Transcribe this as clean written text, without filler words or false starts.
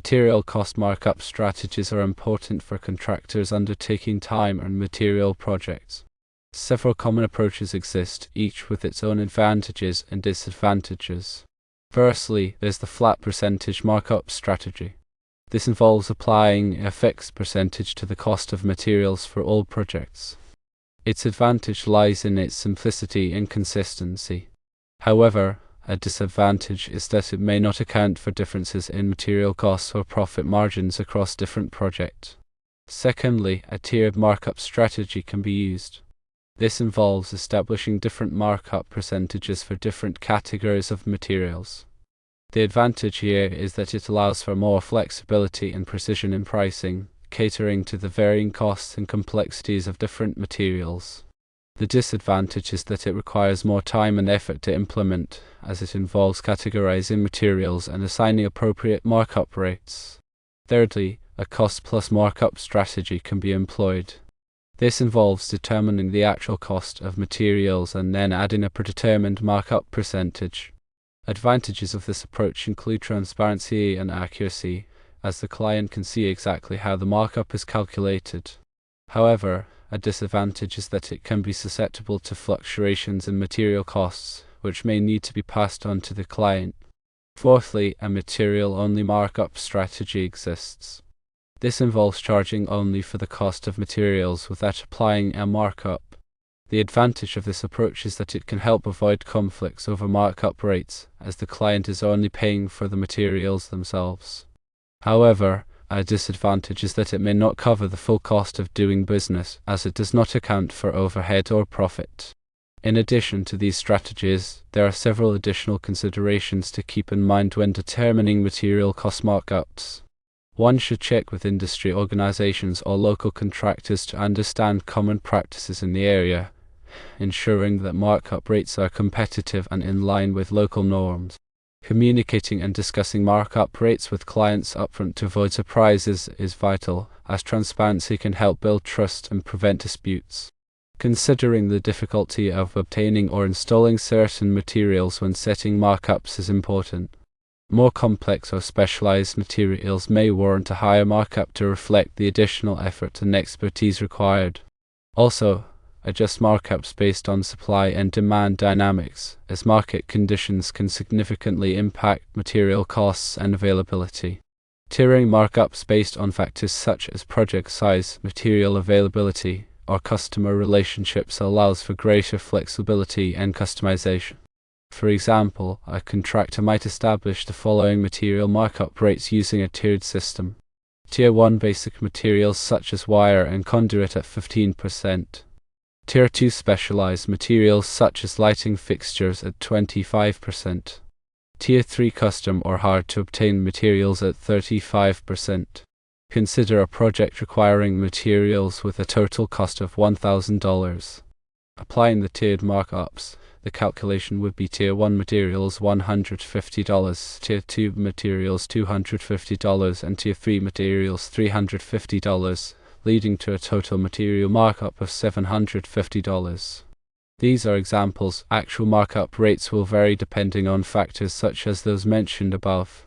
Material cost markup strategies are important for contractors undertaking time and material projects. Several common approaches exist, each with its own advantages and disadvantages. Firstly, there's the flat percentage markup strategy. This involves applying a fixed percentage to the cost of materials for all projects. Its advantage lies in its simplicity and consistency. However, a disadvantage is that it may not account for differences in material costs or profit margins across different projects. Secondly, a tiered markup strategy can be used. This involves establishing different markup percentages for different categories of materials. The advantage here is that it allows for more flexibility and precision in pricing, catering to the varying costs and complexities of different materials. The disadvantage is that it requires more time and effort to implement, as it involves categorizing materials and assigning appropriate markup rates. Thirdly, a cost-plus markup strategy can be employed. This involves determining the actual cost of materials and then adding a predetermined markup percentage. Advantages of this approach include transparency and accuracy, as the client can see exactly how the markup is calculated. However, a disadvantage is that it can be susceptible to fluctuations in material costs, which may need to be passed on to the client. Fourthly, a material-only markup strategy exists. This involves charging only for the cost of materials without applying a markup. The advantage of this approach is that it can help avoid conflicts over markup rates, as the client is only paying for the materials themselves. However, a disadvantage is that it may not cover the full cost of doing business, as it does not account for overhead or profit. In addition to these strategies, there are several additional considerations to keep in mind when determining material cost markups. One should check with industry organizations or local contractors to understand common practices in the area, ensuring that markup rates are competitive and in line with local norms. Communicating and discussing markup rates with clients upfront to avoid surprises is vital, as transparency can help build trust and prevent disputes. Considering the difficulty of obtaining or installing certain materials when setting markups is important. More complex or specialized materials may warrant a higher markup to reflect the additional effort and expertise required. Also, adjust markups based on supply and demand dynamics, as market conditions can significantly impact material costs and availability. Tiering markups based on factors such as project size, material availability, or customer relationships allows for greater flexibility and customization. For example, a contractor might establish the following material markup rates using a tiered system. Tier 1 basic materials such as wire and conduit at 15%. Tier 2 specialized materials such as lighting fixtures at 25%. Tier 3 custom or hard-to-obtain materials at 35%. Consider a project requiring materials with a total cost of $1,000. Applying the tiered markups, the calculation would be Tier 1 materials $150, Tier 2 materials $250, and Tier 3 materials $350. Leading to a total material markup of $750. These are examples. Actual markup rates will vary depending on factors such as those mentioned above.